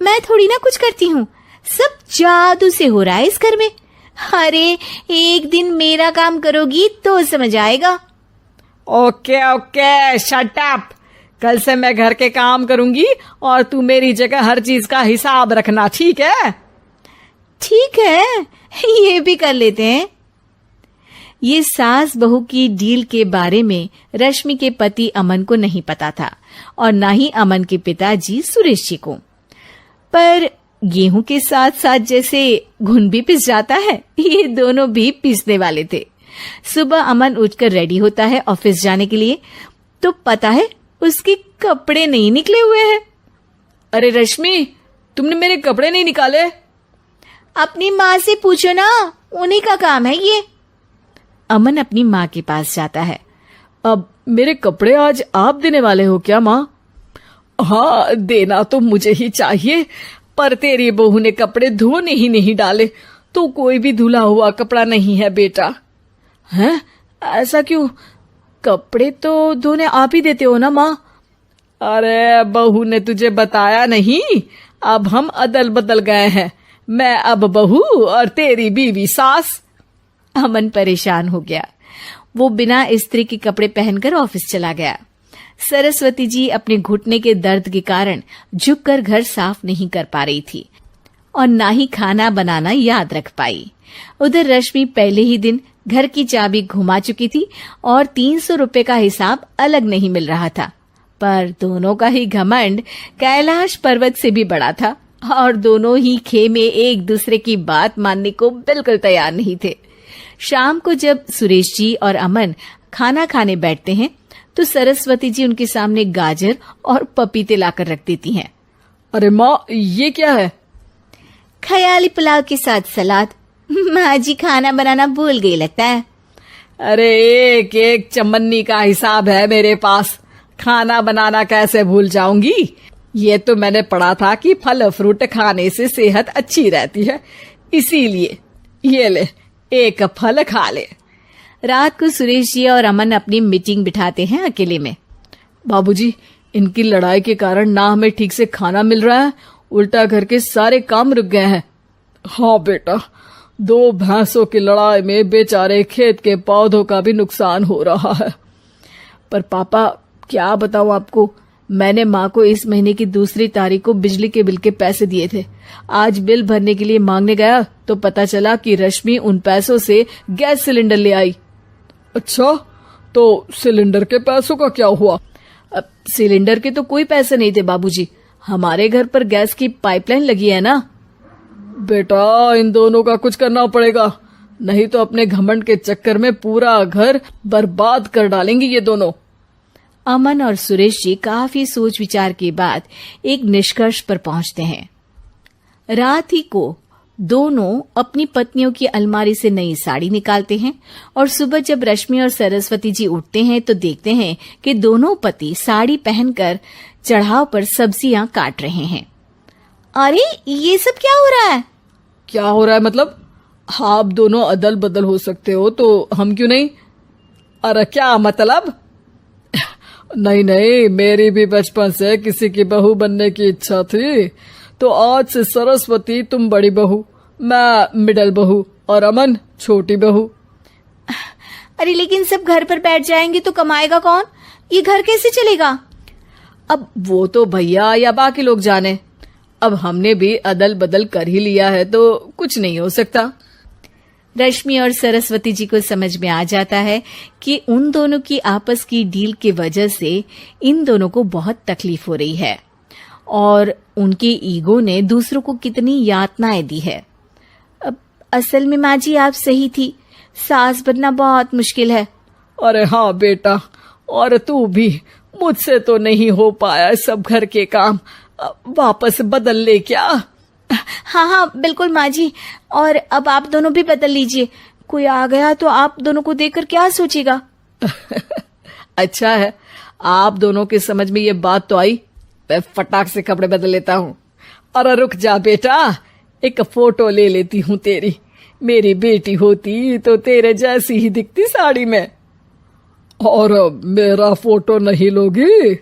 मैं थोड़ी ना कुछ करती हूँ, सब जादू से हो रहा है इस घर में। अरे एक दिन मेरा काम करोगी तो समझ आएगा। Okay okay, shut up. कल से मैं घर के काम करूंगी और तू मेरी जगह हर चीज का हिसाब रखना, ठीक है? ठीक है, ये भी कर लेते हैं। ये सास बहू की डील के बारे में रश्मि के पति अमन को नहीं पता था और ना ही अमन के पिताजी सुरेश जी को। पर गेहूं के साथ साथ जैसे घुन भी पिस जाता है, ये दोनों भी पीसने वाले थे। सुबह अमन उठकर रेडी होता है ऑफिस जाने के लिए, तो पता है उसके कपड़े नहीं निकले हुए हैं। अरे रश्मि, तुमने मेरे कपड़े नहीं निकाले? अपनी माँ से पूछो ना, उन्हीं का काम है ये। अमन अपनी माँ के पास जाता है। अब मेरे कपड़े आज आप देने वाले हो क्या माँ? हाँ, देना तो मुझे ही चाहिए, पर तेरी बहू ने कपड़े धोने ही नहीं डाले, तो कोई भी धुला हुआ कपड़ा नहीं है बेटा। हैं? ऐसा क्यों? कपड़े तो धोने आप ही देते हो ना माँ? अरे बहू ने तुझे बताया नहीं, अब हम अदल बदल गए हैं। मैं अब बहू और तेरी बीवी सास। अमन परेशान हो गया। वो बिना इस्त्री के कपड़े पहनकर ऑफिस चला गया। सरस्वती जी अपने घुटने के दर्द के कारण झुककर घर साफ नहीं कर पा रही थी और ना ही खाना बनाना याद रख पाई। उधर रश्मि पहले ही दिन घर की चाबी घुमा चुकी थी और 300 रुपए का हिसाब अलग नहीं मिल रहा था। पर दोनों का ही घमंड कैलाश पर्वत से भी बड़ा था और दोनों ही खेमे एक दूसरे की बात मानने को बिल्कुल तैयार नहीं थे। शाम को जब सुरेश जी और अमन खाना खाने बैठते हैं तो सरस्वती जी उनके सामने गाजर और पपीते लाकर रख देती हैं। अरे माँ, ये क्या है? ख्याली पुलाव के साथ सलाद। माँ जी खाना बनाना भूल गई लगता है। अरे एक एक चमन्नी का हिसाब है मेरे पास, खाना बनाना कैसे भूल जाऊंगी? ये तो मैंने पढ़ा था कि फल फ्रूट खाने से सेहत अच्छी रहती है, इसीलिए ये ले, एक फल खा ले। रात को सुरेश जी और अमन अपनी मीटिंग बिठाते हैं अकेले में। बाबूजी, इनकी लड़ाई के कारण ना हमें ठीक से खाना मिल रहा है, उल्टा घर के सारे काम रुक गए हैं। हाँ बेटा, 2 भैंसों की लड़ाई में बेचारे खेत के पौधों का भी नुकसान हो रहा है। पर पापा, क्या बताऊं आपको, मैंने माँ को इस महीने की 2 तारीख को बिजली के बिल के पैसे दिए थे। आज बिल भरने के लिए मांगने गया तो पता चला कि रश्मि उन पैसों से गैस सिलेंडर ले आई। अच्छा, तो सिलेंडर के पैसों का क्या हुआ? अब सिलेंडर के तो कोई पैसे नहीं थे बाबूजी, हमारे घर पर गैस की पाइपलाइन लगी है ना। बेटा, इन दोनों का कुछ करना पड़ेगा, नहीं तो अपने घमंड के चक्कर में पूरा घर बर्बाद कर डालेंगे ये दोनों। अमन और सुरेश जी काफी सोच विचार के बाद एक निष्कर्ष पर पहुंचते हैं। रात ही को दोनों अपनी पत्नियों की अलमारी से नई साड़ी निकालते हैं और सुबह जब रश्मि और सरस्वती जी उठते हैं तो देखते हैं कि दोनों पति साड़ी पहनकर चढ़ाव पर सब्जियां काट रहे हैं। अरे ये सब क्या हो रहा है? क्या हो रहा है मतलब? आप दोनों अदल बदल हो सकते हो तो हम क्यों नहीं? अरे क्या मतलब? नहीं नहीं, मेरी भी बचपन से किसी की बहू बनने की इच्छा थी, तो आज से सरस्वती तुम बड़ी बहू, मैं मिडल बहू और अमन छोटी बहू। अरे लेकिन सब घर पर बैठ जाएंगे तो कमाएगा कौन? ये घर कैसे चलेगा? अब वो तो भैया या बाकी लोग जाने, अब हमने भी अदल बदल कर ही लिया है तो कुछ नहीं हो सकता। रश्मि और सरस्वती जी को समझ में आ जाता है कि उन दोनों की आपस की डील की वजह से इन दोनों को बहुत तकलीफ हो रही है और उनके ईगो ने दूसरों को कितनी यातनाएं दी है। अब असल में माँ जी आप सही थी, सास बनना बहुत मुश्किल है। अरे हाँ बेटा, और तू भी, मुझसे तो नहीं हो पाया सब घर के काम, वापस बदल ले क्या? हाँ हाँ बिल्कुल माँ जी, और अब आप दोनों भी बदल लीजिए, कोई आ गया तो आप दोनों को देखकर क्या सोचेगा? अच्छा है, आप दोनों के समझ में ये बात तो आई, मैं फटाक से कपड़े बदल लेता हूँ। अरे रुक जा बेटा, एक फोटो ले लेती हूँ तेरी, मेरी बेटी होती तो तेरे जैसी ही दिखती साड़ी में। और मेरा फोटो नहीं लोगी?